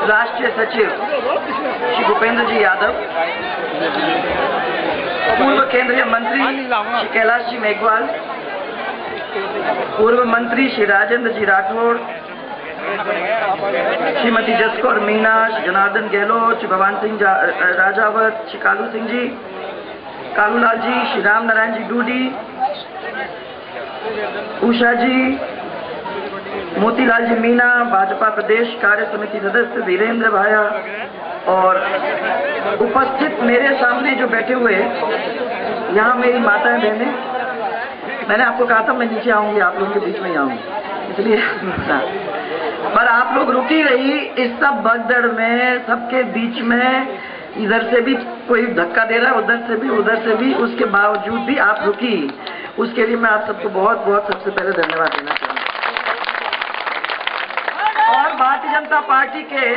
राष्ट्रीय सचिव श्री भूपेंद्र जी यादव, पूर्व केंद्रीय मंत्री श्री कैलाश जी मेघवाल, पूर्व मंत्री श्री राजेंद्र जी राठौड़, श्रीमती जसकौर मीना, श्री जनार्दन गहलोत, श्री भवान सिंह राजावत, श्री कालू सिंह जी, कालूलाल जी, श्री राम नारायण जी डूडी, उषा जी, मोतीलाल जी मीना, भाजपा प्रदेश कार्य समिति सदस्य वीरेंद्र भाया, और उपस्थित मेरे सामने जो बैठे हुए यहाँ मेरी माताएं बहनें, मैंने आपको कहा था मैं नीचे आऊंगी, आप लोगों के बीच में ही आऊंगी, इसलिए पर आप लोग रुकी रही इस सब भगदड़ में, सबके बीच में, इधर से भी कोई धक्का दे रहा है, उधर से भी, उसके बावजूद भी आप रुकी, उसके लिए मैं आप सबको बहुत बहुत सबसे पहले धन्यवाद देना चाहूंगा। और भारतीय जनता पार्टी के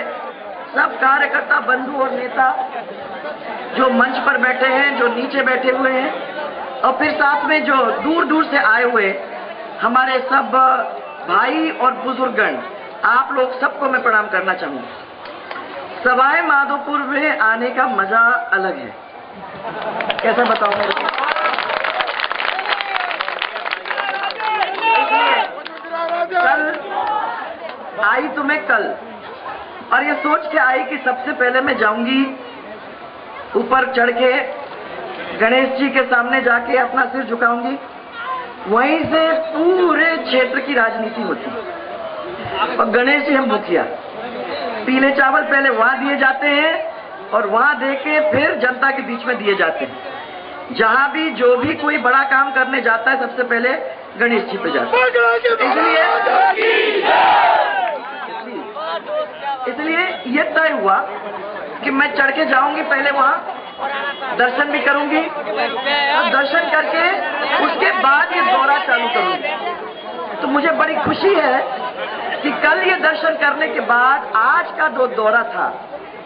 सब कार्यकर्ता बंधु और नेता जो मंच पर बैठे हैं, जो नीचे बैठे हुए हैं, और फिर साथ में जो दूर दूर से आए हुए हमारे सब भाई और बुजुर्गगण, आप लोग सबको मैं प्रणाम करना चाहूंगा। सवाई माधोपुर में आने का मजा अलग है, कैसा बताऊं मेरे को? कल आई तो मैं कल, और ये सोच के आई कि सबसे पहले मैं जाऊंगी ऊपर चढ़ के गणेश जी के सामने जाके अपना सिर झुकाऊंगी, वहीं से पूरे क्षेत्र की राजनीति होती है। और गणेश जी हम मुखिया, पीले चावल पहले वहां दिए जाते हैं और वहां दे के फिर जनता के बीच में दिए जाते हैं। जहां भी जो भी कोई बड़ा काम करने जाता है सबसे पहले गणेश जी पे जाता है। इसलिए ये तय हुआ कि मैं चढ़ के जाऊंगी, पहले वहां दर्शन भी करूंगी, और दर्शन करके उसके बाद ये दौरा चालू करूंगी। तो मुझे बड़ी खुशी है कि कल ये दर्शन करने के बाद आज का जो दौरा था,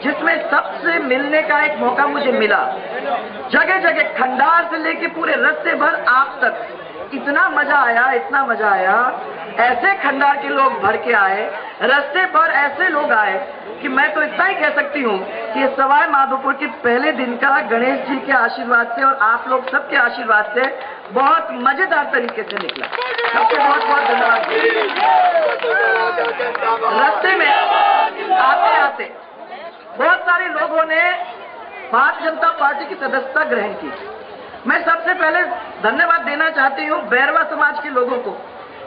जिसमें सबसे मिलने का एक मौका मुझे मिला, जगह जगह खंडार से लेके पूरे रास्ते भर आप तक, इतना मजा आया, इतना मजा आया। ऐसे खंडार के लोग भर के आए, रास्ते पर ऐसे लोग आए कि मैं तो इतना ही कह सकती हूँ कि ये सवाई माधोपुर के पहले दिन का गणेश जी के आशीर्वाद से और आप लोग सबके आशीर्वाद से बहुत मजेदार तरीके से निकला। सबके बहुत बहुत धन्यवाद। रास्ते में आते आते बहुत सारे लोगों ने भारतीय जनता पार्टी की सदस्यता ग्रहण की। मैं सबसे पहले धन्यवाद देना चाहती हूँ बैरवा समाज के लोगों को,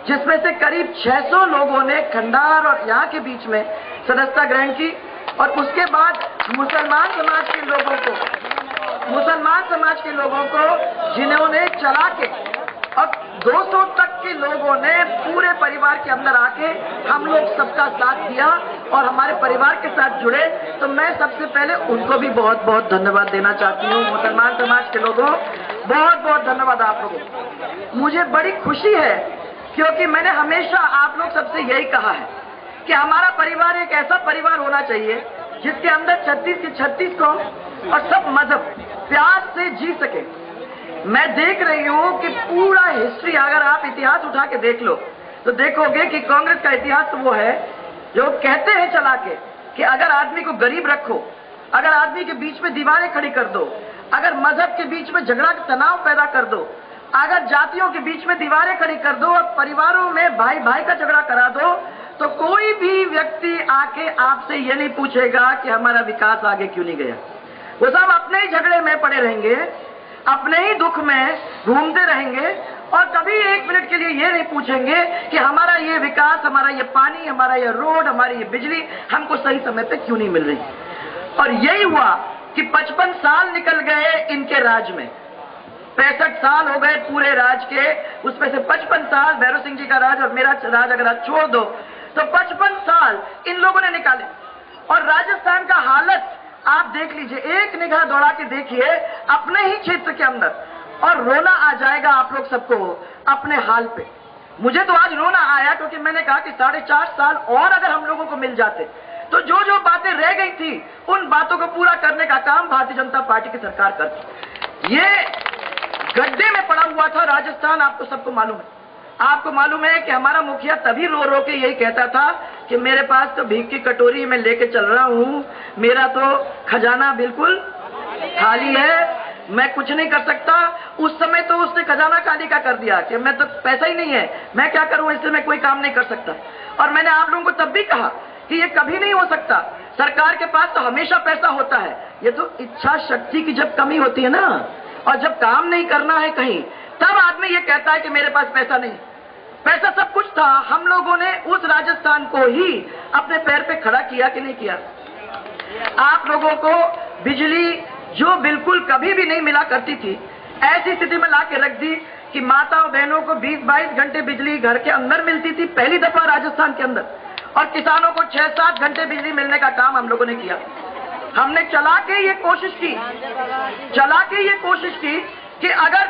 जिसमें से करीब 600 लोगों ने खंडार और यहाँ के बीच में सदस्यता ग्रहण की। और उसके बाद मुसलमान समाज के लोगों को जिन्होंने चला के, और 200 तक के लोगों ने पूरे परिवार के अंदर आके हम लोग सबका साथ दिया और हमारे परिवार के साथ जुड़े। तो मैं सबसे पहले उनको भी बहुत बहुत धन्यवाद देना चाहती हूँ। मुसलमान समाज के लोगों, बहुत बहुत धन्यवाद आप लोगों को। मुझे बड़ी खुशी है क्योंकि मैंने हमेशा आप लोग सबसे यही कहा है कि हमारा परिवार एक ऐसा परिवार होना चाहिए जिसके अंदर 36 के 36 कौम और सब मजहब प्यार से जी सके। मैं देख रही हूँ कि पूरा हिस्ट्री, अगर आप इतिहास उठा के देख लो तो देखोगे कि कांग्रेस का इतिहास तो वो है जो कहते हैं चला के कि अगर आदमी को गरीब रखो, अगर आदमी के बीच में दीवारें खड़ी कर दो, अगर मजहब के बीच में झगड़ा तनाव पैदा कर दो, अगर जातियों के बीच में दीवारें खड़ी कर दो और परिवारों में भाई भाई का झगड़ा करा दो, तो कोई भी व्यक्ति आके आपसे ये नहीं पूछेगा कि हमारा विकास आगे क्यों नहीं गया। वो सब अपने ही झगड़े में पड़े रहेंगे, अपने ही दुख में घूमते रहेंगे और कभी एक मिनट के लिए ये नहीं पूछेंगे कि हमारा ये विकास, हमारा ये पानी, हमारा ये रोड, हमारी ये बिजली हमको सही समय पे क्यों नहीं मिल रही। और यही हुआ कि 55 साल निकल गए इनके राज में, 65 साल हो गए पूरे राज के, उसमें से 55 साल भैरव सिंह जी का राज और मेरा राज अगर आप छोड़ दो तो 55 साल इन लोगों ने निकाले। और राजस्थान का हालत आप देख लीजिए, एक निगाह दौड़ा के देखिए अपने ही क्षेत्र के अंदर, और रोना आ जाएगा आप लोग सबको अपने हाल पे। मुझे तो आज रोना आया क्योंकि मैंने कहा कि 4.5 साल और अगर हम लोगों को मिल जाते तो जो जो बातें रह गई थी उन बातों को पूरा करने का काम भारतीय जनता पार्टी की सरकार करती। ये गड्ढे में पड़ा हुआ था राजस्थान, आपको सबको मालूम है। आपको मालूम है कि हमारा मुखिया तभी रो रो के यही कहता था कि मेरे पास तो भीख की कटोरी में लेके चल रहा हूँ, मेरा तो खजाना बिल्कुल खाली है, मैं कुछ नहीं कर सकता। उस समय तो उसने खजाना खाली का कर दिया कि मैं तो पैसा ही नहीं है, मैं क्या करूं, इससे मैं कोई काम नहीं कर सकता। और मैंने आप लोगों को तब भी कहा कि ये कभी नहीं हो सकता, सरकार के पास तो हमेशा पैसा होता है। ये तो इच्छा शक्ति की जब कमी होती है ना, और जब काम नहीं करना है कहीं, तब आदमी ये कहता है कि मेरे पास पैसा नहीं। पैसा सब कुछ था। हम लोगों ने उस राजस्थान को ही अपने पैर पे खड़ा किया कि नहीं किया? आप लोगों को बिजली जो बिल्कुल कभी भी नहीं मिला करती थी, ऐसी स्थिति में ला के रख दी कि माताओं बहनों को 20-22 घंटे बिजली घर के अंदर मिलती थी, पहली दफा राजस्थान के अंदर। और किसानों को 6-7 घंटे बिजली मिलने का काम हम लोगों ने किया। हमने चला के ये कोशिश की कि अगर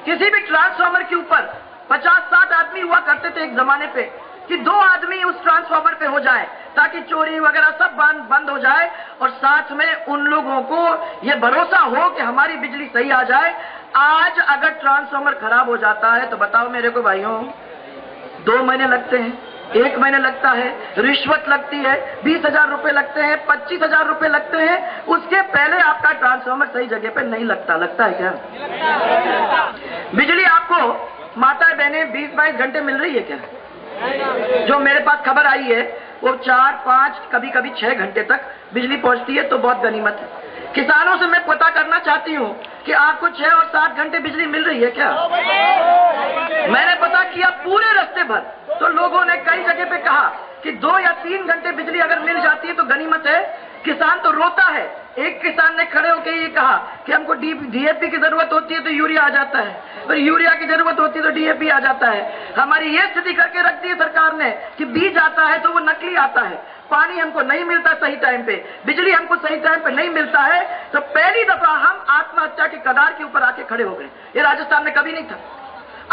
किसी भी ट्रांसफार्मर के ऊपर 50-60 आदमी हुआ करते थे एक जमाने पे, कि 2 आदमी उस ट्रांसफार्मर पे हो जाए ताकि चोरी वगैरह सब बंद हो जाए, और साथ में उन लोगों को ये भरोसा हो कि हमारी बिजली सही आ जाए। आज अगर ट्रांसफार्मर खराब हो जाता है तो बताओ मेरे को भाइयों, 2 महीने लगते हैं, 1 महीने लगता है, रिश्वत लगती है, 20,000 रुपए लगते हैं, 25,000 रुपए लगते हैं, उसके पहले आपका ट्रांसफार्मर सही जगह पे नहीं लगता है क्या? बिजली आपको माताएं बहनें 20-22 घंटे मिल रही है क्या? जो मेरे पास खबर आई है वो 4-5 कभी 6 घंटे तक बिजली पहुंचती है, तो बहुत गनीमत है। किसानों से मैं पता करना चाहती हूँ कि आपको 6 और 7 घंटे बिजली मिल रही है क्या? मैंने पता किया पूरे रास्ते भर, तो लोगों ने कई जगह पे कहा कि 2 या 3 घंटे बिजली अगर मिल जाती है तो गनीमत है। किसान तो रोता है। एक किसान ने खड़े होकर ये कहा कि हमको डीएपी की जरूरत होती है तो यूरिया आ जाता है, और यूरिया की जरूरत होती है तो डीएपी आ जाता है। हमारी ये स्थिति करके रख दी है सरकार ने कि बीज आता है तो वो नकली आता है, पानी हमको नहीं मिलता सही टाइम पे, बिजली हमको सही टाइम पे नहीं मिलता है। तो पहली दफा हम आत्महत्या के कगार के ऊपर आके खड़े हो गए। ये राजस्थान में कभी नहीं था।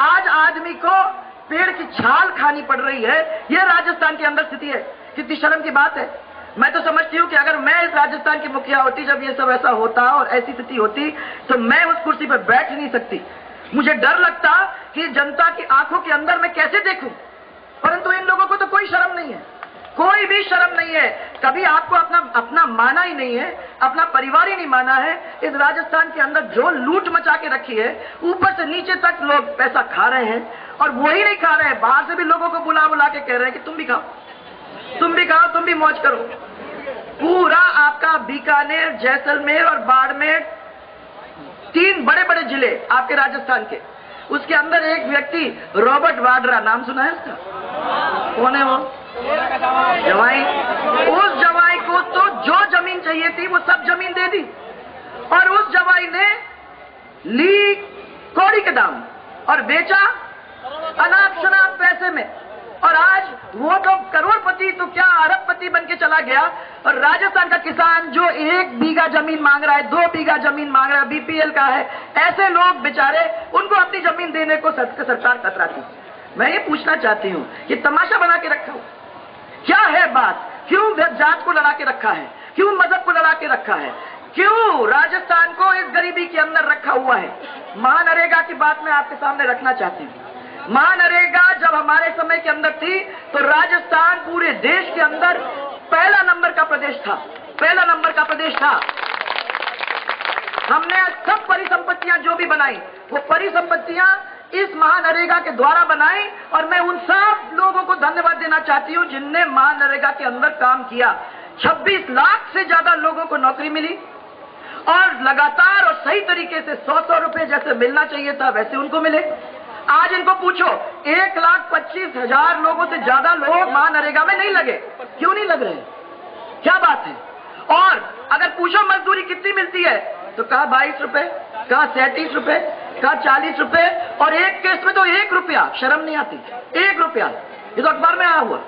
आज आदमी को पेड़ की छाल खानी पड़ रही है, ये राजस्थान के अंदर स्थिति है। कितनी शर्म की बात है। मैं तो समझती हूँ कि अगर मैं इस राजस्थान की मुखिया होती, जब ये सब ऐसा होता और ऐसी स्थिति होती, तो मैं उस कुर्सी पर बैठ नहीं सकती। मुझे डर लगता कि जनता की आंखों के अंदर मैं कैसे देखूं। परंतु इन लोगों को तो कोई शर्म नहीं है, कोई भी शर्म नहीं है। कभी आपको अपना माना ही नहीं है, अपना परिवार ही नहीं माना है। इस राजस्थान के अंदर जो लूट मचा के रखी है, ऊपर से नीचे तक लोग पैसा खा रहे हैं, और वही नहीं खा रहे हैं, बाहर से भी लोगों को बुला बुला के कह रहे हैं कि तुम भी खाओ, तुम भी खाओ, तुम भी मौज करो। पूरा आपका बीकानेर, जैसलमेर और बाड़मेर, 3 बड़े-बड़े जिले आपके राजस्थान के, उसके अंदर एक व्यक्ति रॉबर्ट वाड्रा, नाम सुना है उसका? कौन है वो? जवाई। उस जवाई को तो जो जमीन चाहिए थी वो सब जमीन दे दी, और उस जवाई ने ली कौड़ी के दाम और बेचा अनाप शनाप पैसे में। और आज वो तो करोड़पति तो क्या अरबपति बन के चला गया, और राजस्थान का किसान जो 1 बीघा जमीन मांग रहा है, 2 बीघा जमीन मांग रहा है, बीपीएल का है, ऐसे लोग बेचारे, उनको अपनी जमीन देने को सरकार कतराती। मैं ये पूछना चाहती हूँ, ये तमाशा बना के रखा हो, क्या है बात? क्यों जात को लड़ा के रखा है? क्यों मजहब को लड़ा के रखा है? क्यों राजस्थान को इस गरीबी के अंदर रखा हुआ है? महानरेगा की बात मैं आपके सामने रखना चाहती हूँ। महानरेगा जब हमारे समय के अंदर थी तो राजस्थान पूरे देश के अंदर पहला नंबर का प्रदेश था, पहला नंबर का प्रदेश था। हमने सब परिसंपत्तियां जो भी बनाई, वो परिसंपत्तियां इस महानरेगा के द्वारा बनाई, और मैं उन सब लोगों को धन्यवाद देना चाहती हूं जिनने महानरेगा के अंदर काम किया। 26 लाख से ज्यादा लोगों को नौकरी मिली, और लगातार और सही तरीके से 100 रुपए जैसे मिलना चाहिए था वैसे उनको मिले। आज इनको पूछो, 1,25,000 लोगों से ज्यादा लोग महानरेगा में नहीं लगे। क्यों नहीं लग रहे? क्या बात है? और अगर पूछो मजदूरी कितनी मिलती है, तो कहा 22 रुपए, कहा 37 रुपए, कहा 40 रुपए, और एक केस में तो 1 रुपया। शर्म नहीं आती? 1 रुपया, ये तो अखबार में आया हुआ।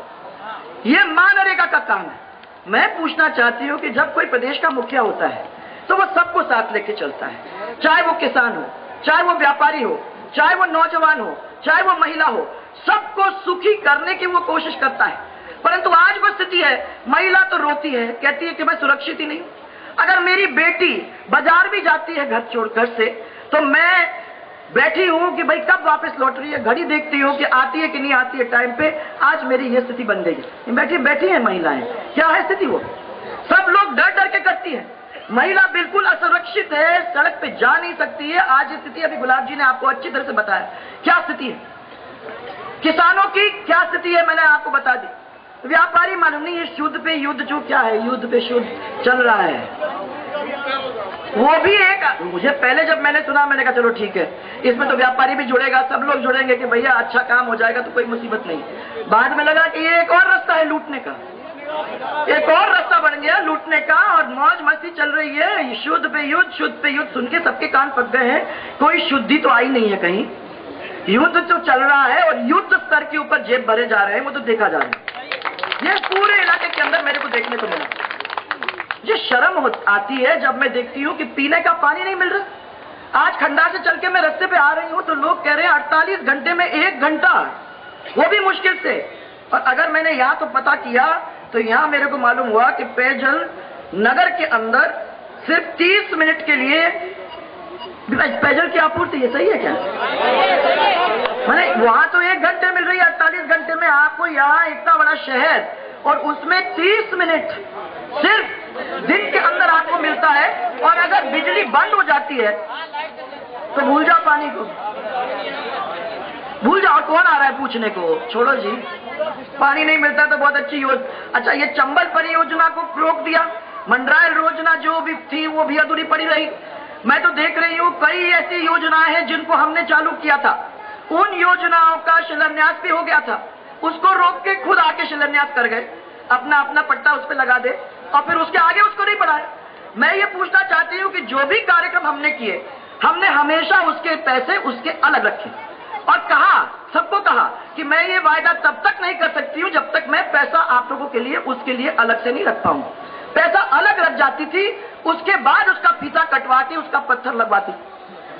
ये महानरेगा का काम है। मैं पूछना चाहती हूँ कि जब कोई प्रदेश का मुखिया होता है तो वो सबको साथ लेके चलता है, चाहे वो किसान हो, चाहे वो व्यापारी हो, चाहे वो नौजवान हो, चाहे वो महिला हो, सबको सुखी करने की वो कोशिश करता है। परंतु आज वो स्थिति है, महिला तो रोती है, कहती है कि मैं सुरक्षित ही नहीं। अगर मेरी बेटी बाजार भी जाती है घर छोड़कर से, तो मैं बैठी हूं कि भाई कब वापस लौट रही है, घड़ी देखती हूं कि आती है कि नहीं आती है टाइम पे। आज मेरी ये स्थिति बन गई। बैठी बैठी है महिलाएं, क्या है स्थिति? वो सब लोग डर डर के करती है। महिला बिल्कुल असुरक्षित है, सड़क पे जा नहीं सकती है। आज स्थिति अभी गुलाब जी ने आपको अच्छी तरह से बताया क्या स्थिति है। किसानों की क्या स्थिति है मैंने आपको बता दी। व्यापारी मालूम नहीं, ये युद्ध पे युद्ध जो क्या है, युद्ध पे शुद्ध चल रहा है। वो भी एक, मुझे पहले जब मैंने सुना मैंने कहा चलो ठीक है, इसमें तो व्यापारी भी जुड़ेगा, सब लोग जुड़ेंगे कि भैया अच्छा काम हो जाएगा तो कोई मुसीबत नहीं। बाद में लगा कि ये एक और रास्ता है लूटने का, एक और रास्ता बन गया लूटने का, और मौज मस्ती चल रही है। शुद्ध पे युद्ध, शुद्ध पे युद्ध सुन के सबके कान पक गए हैं। कोई शुद्धि तो आई नहीं है कहीं। युद्ध जो चल रहा है और युद्ध स्तर के ऊपर जेब भरे जा रहे हैं, वो तो देखा जा रहा है। ये पूरे इलाके के अंदर मेरे को देखने को मिला। ये शर्म आती है जब मैं देखती हूँ कि पीने का पानी नहीं मिल रहा। आज खंडा से चल के मैं रास्ते पे आ रही हूँ तो लोग कह रहे हैं 48 घंटे में 1 घंटा, वो भी मुश्किल से। और अगर मैंने यहाँ तो पता किया तो यहाँ मेरे को मालूम हुआ कि पेयजल नगर के अंदर सिर्फ 30 मिनट के लिए पेयजल की आपूर्ति, ये सही है क्या? मैंने वहां तो 1 घंटे मिल रही है, 48 घंटे में आपको यहाँ इतना बड़ा शहर और उसमें 30 मिनट सिर्फ दिन के अंदर आपको मिलता है। और अगर बिजली बंद हो जाती है तो भूल जाओ पानी को, भूल जाओ। कौन आ रहा है पूछने को? छोड़ो जी, पानी नहीं मिलता तो बहुत अच्छी योजना। अच्छा, ये चंबल परियोजना को रोक दिया, मंडरायल योजना जो भी थी वो भी अधूरी पड़ी रही। मैं तो देख रही हूँ कई ऐसी योजनाएं हैं जिनको हमने चालू किया था, उन योजनाओं का शिलान्यास भी हो गया था, उसको रोक के खुद आके शिलान्यास कर गए, अपना अपना पट्टा उस पर लगा दे और फिर उसके आगे उसको नहीं बढ़ाया। मैं ये पूछना चाहती हूँ कि जो भी कार्यक्रम हमने किए, हमने हमेशा उसके पैसे उसके अलग रखे और कहा, सबको कहा कि मैं ये वायदा तब तक नहीं कर सकती हूँ जब तक मैं पैसा आप लोगों के लिए उसके लिए अलग से नहीं रख पाऊं। पैसा अलग रख जाती थी, उसके बाद उसका फीता कटवा के उसका पत्थर लगवाती।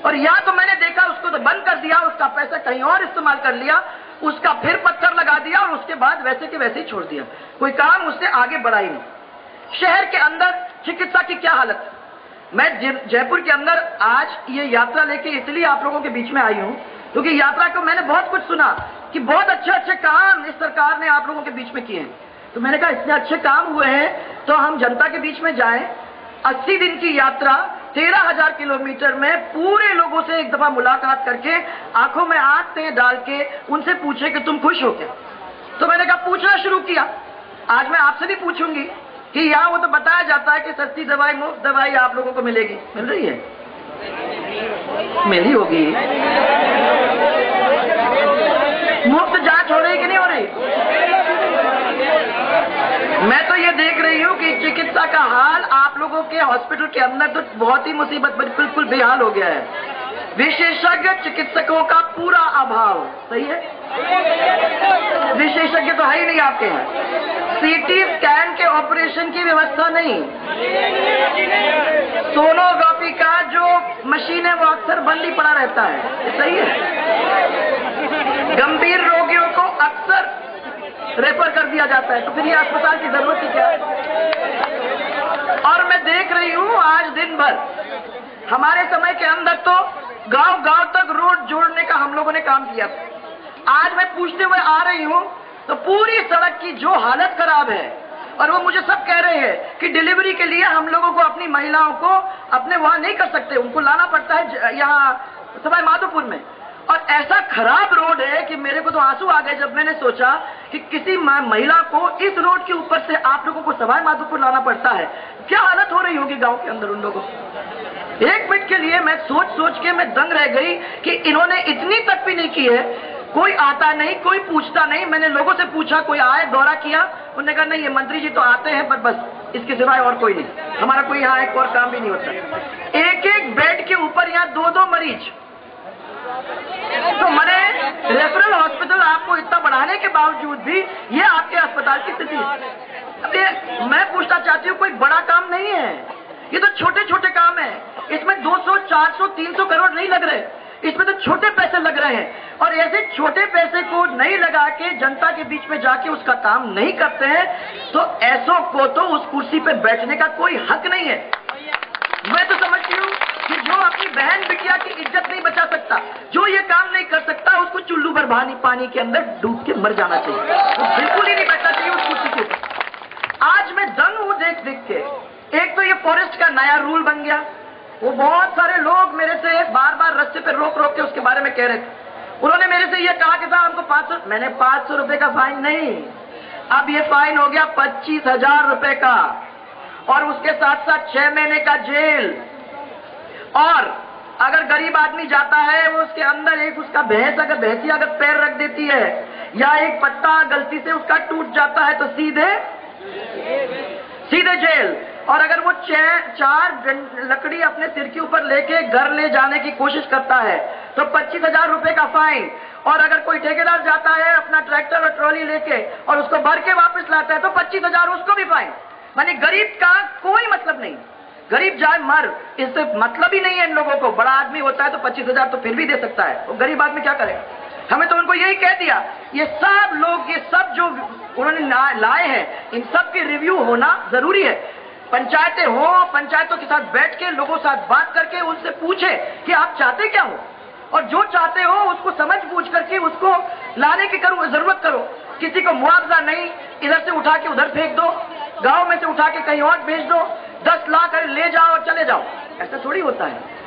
और या तो मैंने देखा उसको तो बंद कर दिया, उसका पैसा कहीं और इस्तेमाल कर लिया, उसका फिर पत्थर लगा दिया और उसके बाद वैसे के वैसे ही छोड़ दिया, कोई काम उससे आगे बढ़ा ही नहीं। शहर के अंदर चिकित्सा की क्या हालत है। मैं जयपुर के अंदर आज ये यात्रा लेके इसलिए आप लोगों के बीच में आई हूँ क्योंकि यात्रा को मैंने बहुत कुछ सुना कि बहुत अच्छे अच्छे काम इस सरकार ने आप लोगों के बीच में किए हैं। तो मैंने कहा इतने अच्छे काम हुए हैं तो हम जनता के बीच में जाएं। 80 दिन की यात्रा 13,000 किलोमीटर में पूरे लोगों से एक दफा मुलाकात करके आंखों में आंखें डाल के उनसे पूछे कि तुम खुश हो क्या। तो मैंने कहा पूछना शुरू किया। आज मैं आपसे भी पूछूंगी कि यहाँ वो तो बताया जाता है कि सस्ती दवाई, मुफ्त दवाई आप लोगों को मिलेगी, मिल रही है? मिली होगी। मुफ्त जांच हो रही कि नहीं हो रही? मैं तो ये देख रही हूँ कि चिकित्सा का हाल आप लोगों के हॉस्पिटल के अंदर तो बहुत ही मुसीबत, बिल्कुल बेहाल हो गया है। विशेषज्ञ चिकित्सकों का पूरा अभाव, सही है? विशेषज्ञ तो है ही नहीं आपके यहाँ। सीटी स्कैन के ऑपरेशन की व्यवस्था नहीं, सोनोग्राफी का जो मशीन है वो अक्सर बंद ही पड़ा रहता है, सही है? गंभीर रोगियों को अक्सर रेफर कर दिया जाता है, तो फिर ये अस्पताल की जरूरत ही क्या है? और मैं देख रही हूँ आज दिन भर, हमारे समय के अंदर तो गांव गांव तक रोड जोड़ने का हम लोगों ने काम किया। आज मैं पूछते हुए आ रही हूँ तो पूरी सड़क की जो हालत खराब है, और वो मुझे सब कह रहे हैं कि डिलीवरी के लिए हम लोगों को अपनी महिलाओं को अपने वहां नहीं कर सकते, उनको लाना पड़ता है यहाँ सवाई माधोपुर में। और ऐसा खराब रोड है कि मेरे को तो आंसू आ गए जब मैंने सोचा कि किसी महिला को इस रोड के ऊपर से आप लोगों को सवाई माधोपुर लाना पड़ता है। क्या हालत हो रही होगी गांव के अंदर उन लोगों। एक मिनट के लिए मैं सोच के मैं दंग रह गई कि इन्होंने इतनी तक भी नहीं की है। कोई आता नहीं, कोई पूछता नहीं। मैंने लोगों से पूछा, कोई आए, दौरा किया, उन्होंने कहा नहीं ये मंत्री जी तो आते हैं पर बस इसके सिवाय और कोई नहीं, हमारा कोई यहाँ एक और काम भी नहीं होता। एक एक बेड के ऊपर यहाँ 2-2 मरीज। तो मैंने रेफरल हॉस्पिटल आपको इतना बढ़ाने के बावजूद भी ये आपके अस्पताल की स्थिति है। मैं पूछना चाहती हूँ, कोई बड़ा काम नहीं है, ये तो छोटे छोटे काम है। इसमें 200, 400, 300 करोड़ नहीं लग रहे, इसमें तो छोटे पैसे लग रहे हैं। और ऐसे छोटे पैसे को नहीं लगा के जनता के बीच में जाके उसका काम नहीं करते हैं तो ऐसों को तो उस कुर्सी पे बैठने का कोई हक नहीं है। मैं तो समझती हूँ कि जो अपनी बहन बिटिया की इज्जत नहीं बचा सकता, जो ये काम नहीं कर सकता, उसको चुल्लू भर पानी के अंदर डूब के मर जाना चाहिए। तो बिल्कुल ही नहीं बैठना चाहिए उस कुर्सी के ऊपर। आज मैं दंग हूं देख देख के। एक तो ये फॉरेस्ट का नया रूल बन गया, वो बहुत सारे लोग मेरे से बार बार रास्ते पे रोक रोक के उसके बारे में कह रहे थे। उन्होंने मेरे से ये कहा कि साहब हमको 500, मैंने 500 रुपए का फाइन नहीं, अब ये फाइन हो गया 25,000 रुपए का, और उसके साथ साथ 6 महीने का जेल। और अगर गरीब आदमी जाता है, वो उसके अंदर एक उसका भैंसिया अगर पैर रख देती है या एक पत्ता गलती से उसका टूट जाता है तो सीधे जेल। और अगर वो 4 लकड़ी अपने सिर के ऊपर लेके घर ले जाने की कोशिश करता है तो 25,000 रुपए का फाइन। और अगर कोई ठेकेदार जाता है अपना ट्रैक्टर और ट्रॉली लेके और उसको भर के वापस लाता है तो 25,000 उसको भी फाइन। माने गरीब का कोई मतलब नहीं, गरीब जाए मर, इससे मतलब ही नहीं है इन लोगों को। बड़ा आदमी होता है तो 25,000 तो फिर भी दे सकता है, वो गरीब आदमी क्या करेगा। हमें तो उनको यही कह दिया, ये सब लोग, ये सब जो उन्होंने लाए हैं, इन सब की रिव्यू होना जरूरी है। पंचायतें हो, पंचायतों के साथ बैठ के लोगों के साथ बात करके उनसे पूछे कि आप चाहते क्या हो, और जो चाहते हो उसको समझ पूछ करके उसको लाने की जरूरत करो। किसी को मुआवजा नहीं, इधर से उठा के उधर फेंक दो, गांव में से उठा के कहीं और भेज दो, 10 लाख ले जाओ और चले जाओ, ऐसा थोड़ी होता है।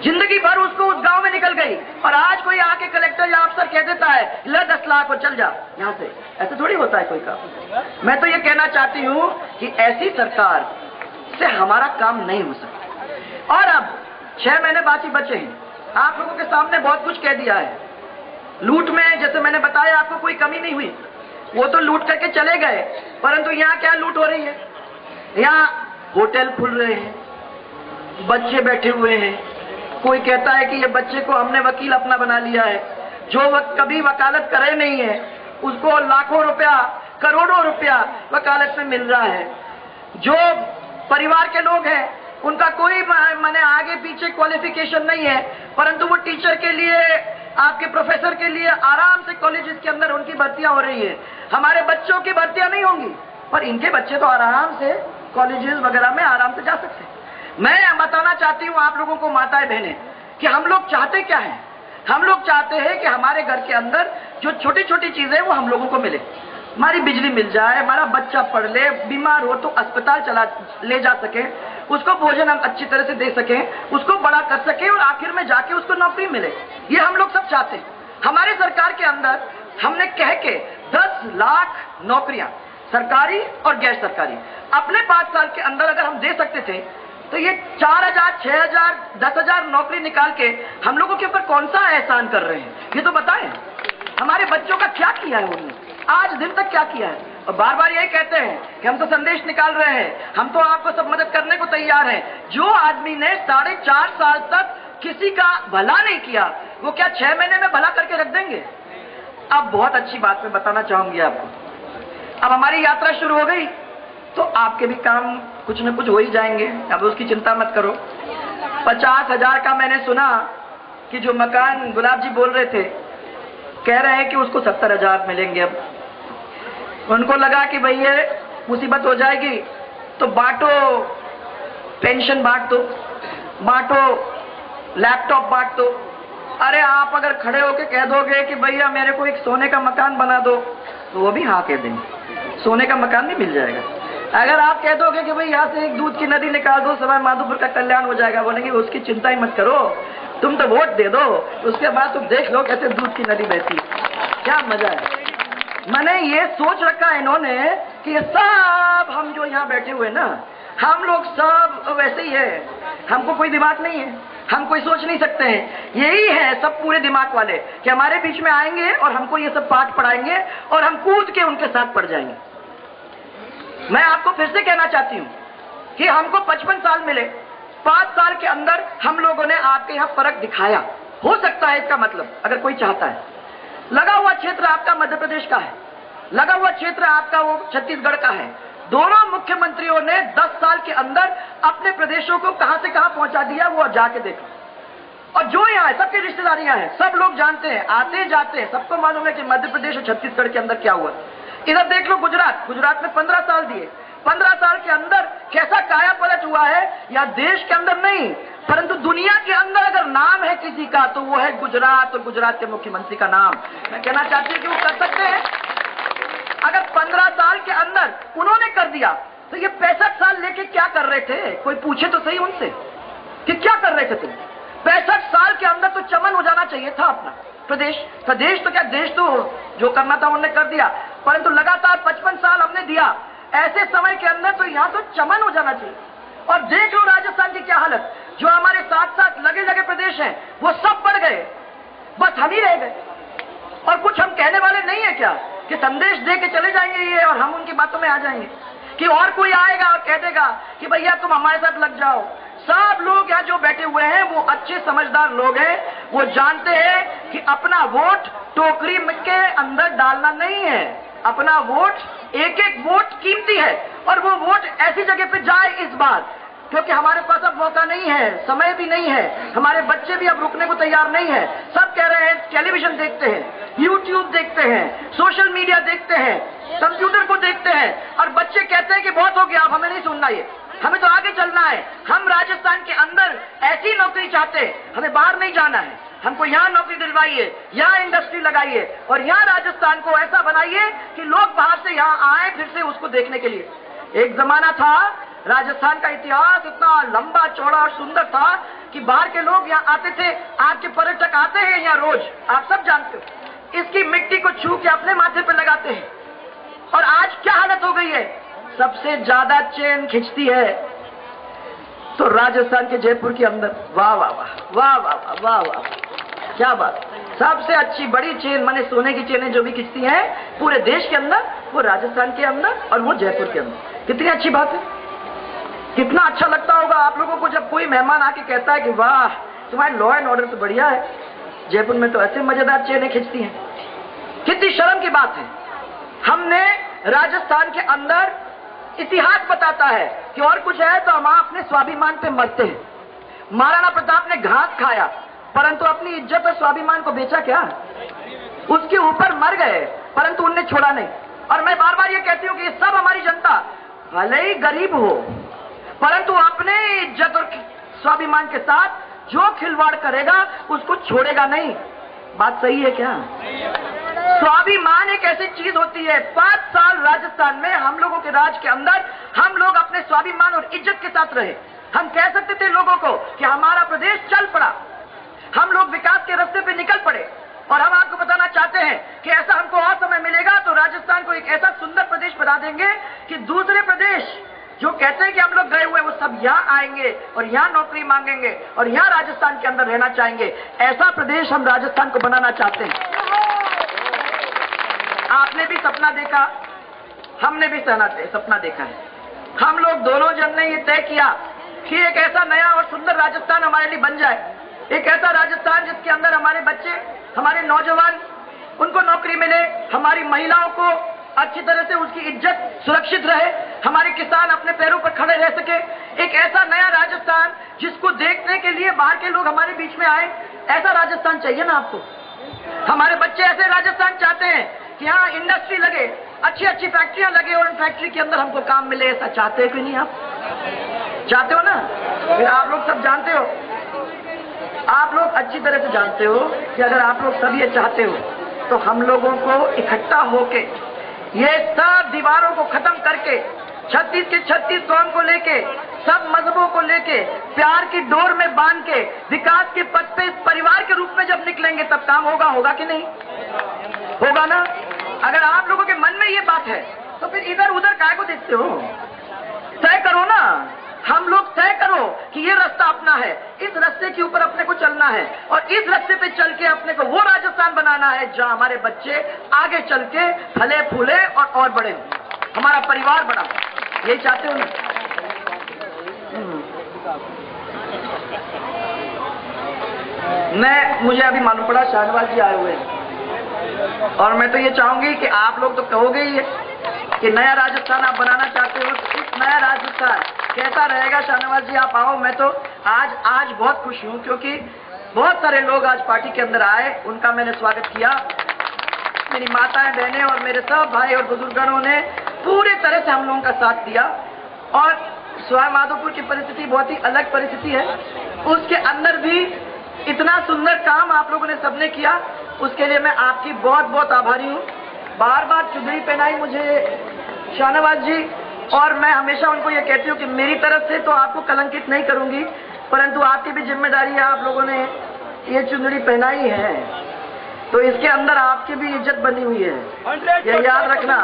जिंदगी भर उसको उस गांव में निकल गई और आज कोई आके कलेक्टर या अफसर कह देता है ले 10 लाख और चल जा यहां से, ऐसा थोड़ी होता है कोई काम। मैं तो ये कहना चाहती हूं कि ऐसी सरकार से हमारा काम नहीं हो सकता। और अब 6 महीने बाकी बचे हैं, आप लोगों के सामने बहुत कुछ कह दिया है। लूट में जैसे मैंने बताया आपको कोई कमी नहीं हुई, वो तो लूट करके चले गए, परंतु यहाँ क्या लूट हो रही है, यहाँ होटल खुल रहे हैं, बच्चे बैठे हुए हैं। कोई कहता है कि ये बच्चे को हमने वकील अपना बना लिया है, जो कभी वकालत करे नहीं है उसको लाखों रुपया, करोड़ों रुपया वकालत में मिल रहा है। जो परिवार के लोग हैं उनका कोई माने आगे पीछे क्वालिफिकेशन नहीं है, परंतु वो टीचर के लिए, आपके प्रोफेसर के लिए आराम से कॉलेजेस के अंदर उनकी भर्तियां हो रही है। हमारे बच्चों की भर्तियां नहीं होंगी, पर इनके बच्चे तो आराम से कॉलेजेस वगैरह में आराम से जा सकते हैं। मैं बताना चाहती हूँ आप लोगों को, माताएं बहनें, कि हम लोग चाहते क्या है। हम लोग चाहते हैं कि हमारे घर के अंदर जो छोटी छोटी चीजें वो हम लोगों को मिले। हमारी बिजली मिल जाए, हमारा बच्चा पढ़ ले, बीमार हो तो अस्पताल ले जा सके, उसको भोजन हम अच्छी तरह से दे सकें, उसको बड़ा कर सके और आखिर में जाके उसको नौकरी मिले। ये हम लोग सब चाहते हैं। हमारे सरकार के अंदर हमने कह के 10 लाख नौकरियां, सरकारी और गैर सरकारी, अपने 5 साल के अंदर अगर हम दे सकते थे तो ये 4,000, 6,000, 10,000 नौकरी निकाल के हम लोगों के ऊपर कौन सा एहसान कर रहे हैं, ये तो बताएं। हमारे बच्चों का क्या किया है उन्होंने, आज दिन तक क्या किया है। और बार बार यही कहते हैं कि हम तो संदेश निकाल रहे हैं, हम तो आपको सब मदद करने को तैयार हैं। जो आदमी ने 4.5 साल तक किसी का भला नहीं किया, वो क्या 6 महीने में भला करके रख देंगे। अब बहुत अच्छी बात मैं बताना चाहूंगी आपको, अब हमारी यात्रा शुरू हो गई तो आपके भी काम कुछ न कुछ हो ही जाएंगे, अब उसकी चिंता मत करो। 50,000 का मैंने सुना कि जो मकान गुलाब जी बोल रहे थे, कह रहे हैं कि उसको 70,000 मिलेंगे। अब उनको लगा कि भैया मुसीबत हो जाएगी तो बांटो, पेंशन बांट दो, बांटो लैपटॉप बांट दो। अरे आप अगर खड़े होके कह दोगे कि भैया मेरे को एक सोने का मकान बना दो तो वो भी हाँ कह देंगे, सोने का मकान भी मिल जाएगा। अगर आप कह दोगे कि भाई यहाँ से एक दूध की नदी निकाल दो, सवाई माधोपुर का कल्याण हो जाएगा, बोलेंगे उसकी चिंता ही मत करो, तुम तो वोट दे दो, उसके बाद तुम देख लो कैसे दूध की नदी बहती है, क्या मजा है। मैंने ये सोच रखा है इन्होंने कि ये सब हम जो यहाँ बैठे हुए ना, हम लोग सब वैसे ही है, हमको कोई दिमाग नहीं है, हम कोई सोच नहीं सकते हैं। यही है सब पूरे दिमाग वाले कि हमारे बीच में आएंगे और हमको ये सब पाठ पढ़ाएंगे और हम कूद के उनके साथ पढ़ जाएंगे। मैं आपको फिर से कहना चाहती हूँ कि हमको 55 साल मिले, 5 साल के अंदर हम लोगों ने आपके यहाँ फर्क दिखाया। हो सकता है इसका मतलब, अगर कोई चाहता है। लगा हुआ क्षेत्र आपका मध्य प्रदेश का है, लगा हुआ क्षेत्र आपका वो छत्तीसगढ़ का है। दोनों मुख्यमंत्रियों ने 10 साल के अंदर अपने प्रदेशों को कहां से कहां पहुंचा दिया, वो जाके देखो। और जो यहाँ सबकी रिश्तेदारियां हैं, सब लोग जानते हैं, आते जाते हैं, सबको मालूम है कि मध्य प्रदेश और छत्तीसगढ़ के अंदर क्या हुआ। इधर देख लो गुजरात, गुजरात में 15 साल दिए, 15 साल के अंदर कैसा काया पलट हुआ है। या देश के अंदर नहीं, परंतु दुनिया के अंदर अगर नाम है किसी का तो वो है गुजरात, और गुजरात के मुख्यमंत्री का नाम मैं कहना चाहती हूँ कि वो कर सकते हैं। अगर 15 साल के अंदर उन्होंने कर दिया तो ये 65 साल लेके क्या कर रहे थे? कोई पूछे तो सही उनसे कि क्या कर रहे थे तुम? 65 साल के अंदर तो चमन हो जाना चाहिए था अपना प्रदेश तो क्या, देश तो जो करना था उन्होंने कर दिया, परंतु लगातार 55 साल हमने दिया। ऐसे समय के अंदर तो यहाँ तो चमन हो जाना चाहिए। और देख लो राजस्थान की क्या हालत, जो हमारे साथ साथ लगे लगे प्रदेश हैं वो सब बढ़ गए, बस हम ही रह गए। और कुछ हम कहने वाले नहीं है क्या कि संदेश दे के चले जाएंगे ये और हम उनकी बातों में आ जाएंगे, कि और कोई आएगा और कह देगा कि भैया तुम हमारे साथ लग जाओ। सब लोग यहाँ जो बैठे हुए हैं वो अच्छे समझदार लोग हैं, वो जानते हैं कि अपना वोट टोकरी के अंदर डालना नहीं है। अपना वोट, एक एक वोट कीमती है और वो वोट ऐसी जगह पे जाए इस बार, क्योंकि हमारे पास अब मौका नहीं है, समय भी नहीं है, हमारे बच्चे भी अब रुकने को तैयार नहीं है। सब कह रहे हैं टेलीविजन देखते हैं, यूट्यूब देखते हैं, सोशल मीडिया देखते हैं, कंप्यूटर को देखते हैं, और बच्चे कहते हैं कि बहुत हो गया, अब हमें नहीं सुनना, ये हमें तो आगे चलना है। हम राजस्थान के अंदर ऐसी नौकरी चाहते हैं, हमें बाहर नहीं जाना है, हमको यहाँ नौकरी दिलवाइए, यहाँ इंडस्ट्री लगाइए और यहाँ राजस्थान को ऐसा बनाइए कि लोग बाहर से यहाँ आए फिर से उसको देखने के लिए। एक जमाना था, राजस्थान का इतिहास इतना लंबा चौड़ा और सुंदर था कि बाहर के लोग यहाँ आते थे। आज के पर्यटक आते हैं यहाँ रोज, आप सब जानते हो, इसकी मिट्टी को छू के अपने माथे पर लगाते हैं। और आज क्या हालत हो गई है, सबसे ज्यादा चेन खिंचती है तो राजस्थान के जयपुर के अंदर। वाह वाह वाह वाह वाह वाह वाह वाह, क्या बात। सबसे अच्छी बड़ी चेन माने सोने की चेनें जो भी खिंचती हैं पूरे देश के अंदर, वो राजस्थान के अंदर और वो जयपुर के अंदर। कितनी अच्छी बात है, कितना अच्छा लगता होगा आप लोगों को जब कोई मेहमान आके कहता है कि वाह तुम्हारे लॉ एंड ऑर्डर तो बढ़िया है, जयपुर में तो ऐसे मजेदार चेनें खिंचती हैं। कितनी शर्म की बात है। हमने राजस्थान के अंदर इतिहास बताता है कि और कुछ है तो हम अपने स्वाभिमान पे मरते हैं। महाराणा प्रताप ने घास खाया परंतु अपनी इज्जत और स्वाभिमान को बेचा क्या? उसके ऊपर मर गए परंतु उनने छोड़ा नहीं। और मैं बार बार ये कहती हूँ कि ये सब हमारी जनता भले ही गरीब हो परंतु अपने इज्जत और स्वाभिमान के साथ जो खिलवाड़ करेगा उसको छोड़ेगा नहीं। बात सही है क्या? स्वाभिमान एक ऐसी चीज होती है, 5 साल राजस्थान में हम लोगों के राज के अंदर हम लोग अपने स्वाभिमान और इज्जत के साथ रहे। हम कह सकते थे लोगों को कि हमारा प्रदेश चल पड़ा, हम लोग विकास के रास्ते पे निकल पड़े। और हम आपको बताना चाहते हैं कि ऐसा हमको और समय मिलेगा तो राजस्थान को एक ऐसा सुंदर प्रदेश बना देंगे कि दूसरे प्रदेश जो कहते हैं कि हम लोग गए हुए वो सब यहाँ आएंगे और यहाँ नौकरी मांगेंगे और यहाँ राजस्थान के अंदर रहना चाहेंगे। ऐसा प्रदेश हम राजस्थान को बनाना चाहते हैं। आपने भी सपना देखा, हमने भी सपना देखा है। हम लोग दोनों जन ने ये तय किया कि एक ऐसा नया और सुंदर राजस्थान हमारे लिए बन जाए, एक ऐसा राजस्थान जिसके अंदर हमारे बच्चे, हमारे नौजवान, उनको नौकरी मिले, हमारी महिलाओं को अच्छी तरह से उसकी इज्जत सुरक्षित रहे, हमारे किसान अपने पैरों पर खड़े रह सके। एक ऐसा नया राजस्थान जिसको देखने के लिए बाहर के लोग हमारे बीच में आए। ऐसा राजस्थान चाहिए ना आपको? हमारे बच्चे ऐसे राजस्थान चाहते हैं कि यहाँ इंडस्ट्री लगे, अच्छी अच्छी फैक्ट्रियां लगे और उन फैक्ट्री के अंदर हमको काम मिले। ऐसा चाहते हो कि नहीं? आप चाहते हो ना? फिर आप लोग सब जानते हो, आप लोग अच्छी तरह से जानते हो कि अगर आप लोग सब ये चाहते हो तो हम लोगों को इकट्ठा होके ये सब दीवारों को खत्म करके 36 के 36 कौम को लेके, सब मजहबों को लेके प्यार की डोर में बांध के विकास के पथ पे इस परिवार के रूप में जब निकलेंगे तब काम होगा कि नहीं होगा ना? अगर आप लोगों के मन में ये बात है तो फिर इधर उधर काय को देखते हो? तय करो ना, हम लोग तय करो कि ये रास्ता अपना है, इस रास्ते के ऊपर अपने को चलना है और इस रास्ते पे चल के अपने को वो राजस्थान बनाना है जहां हमारे बच्चे आगे चल के फले फूले और बड़े हो, हमारा परिवार बड़ा हो। यही चाहते हो ना? मुझे अभी मालूम पड़ा शाहनवाज जी आए हुए हैं और मैं तो ये चाहूंगी कि आप लोग तो कहोगे ही कि नया राजस्थान आप बनाना चाहते हो। इस नया राजस्थान कैसा रहेगा? शाहनवाज जी आप आओ। मैं तो आज बहुत खुश हूँ क्योंकि बहुत सारे लोग आज पार्टी के अंदर आए, उनका मैंने स्वागत किया। मेरी माताएं, बहनें और मेरे सब भाई और बुजुर्गों ने पूरे तरह से हम लोगों का साथ दिया और सवाई माधोपुर की परिस्थिति बहुत ही अलग परिस्थिति है, उसके अंदर भी इतना सुंदर काम आप लोगों ने सबने किया, उसके लिए मैं आपकी बहुत बहुत आभारी हूँ। बार बार चुंदड़ी पहनाई मुझे शाहनवाज जी, और मैं हमेशा उनको ये कहती हूँ कि मेरी तरफ से तो आपको कलंकित नहीं करूंगी, परंतु आपकी भी जिम्मेदारी है, आप लोगों ने ये चुंदड़ी पहनाई है तो इसके अंदर आपकी भी इज्जत बनी हुई है, ये याद रखना।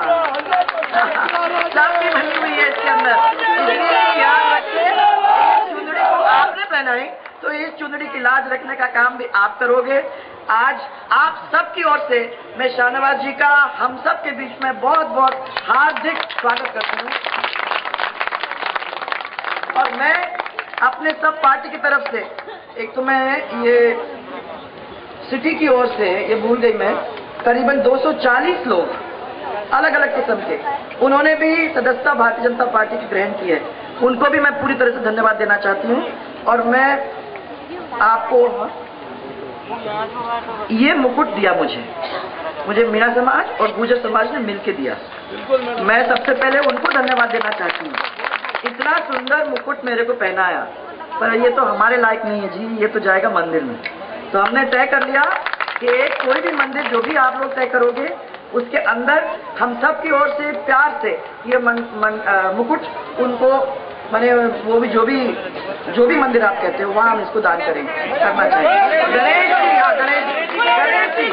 सबकी बनी हुई है इसके अंदर, इसलिए याद रखिए, चुंदड़ी को आपने पहनाई तो इस चुंदड़ी की लाज रखने का काम भी आप करोगे। आज आप सबकी ओर से मैं शाहनवाज जी का हम सब के बीच में बहुत बहुत हार्दिक स्वागत करती हूँ, और मैं अपने सब पार्टी की तरफ से, एक तो मैं ये सिटी की ओर से, ये भूल गई मैं, करीबन 240 लोग अलग अलग किस्म के, उन्होंने भी सदस्यता भारतीय जनता पार्टी की ग्रहण की है, उनको भी मैं पूरी तरह से धन्यवाद देना चाहती हूँ। और मैं आपको ये मुकुट दिया, मुझे मीणा समाज और गुर्जर समाज ने मिलकर दिया, मैं सबसे पहले उनको धन्यवाद देना चाहती हूँ। इतना सुंदर मुकुट मेरे को पहनाया, पर ये तो हमारे लायक नहीं है जी, ये तो जाएगा मंदिर में। तो हमने तय कर लिया कि कोई भी मंदिर जो भी आप लोग तय करोगे उसके अंदर हम सब की ओर से प्यार से ये मुकुट उनको, माने वो भी जो भी मंदिर आप कहते हो वहाँ हम इसको दान करेंगे, करना चाहिए। गणेश जी, गणेश जी।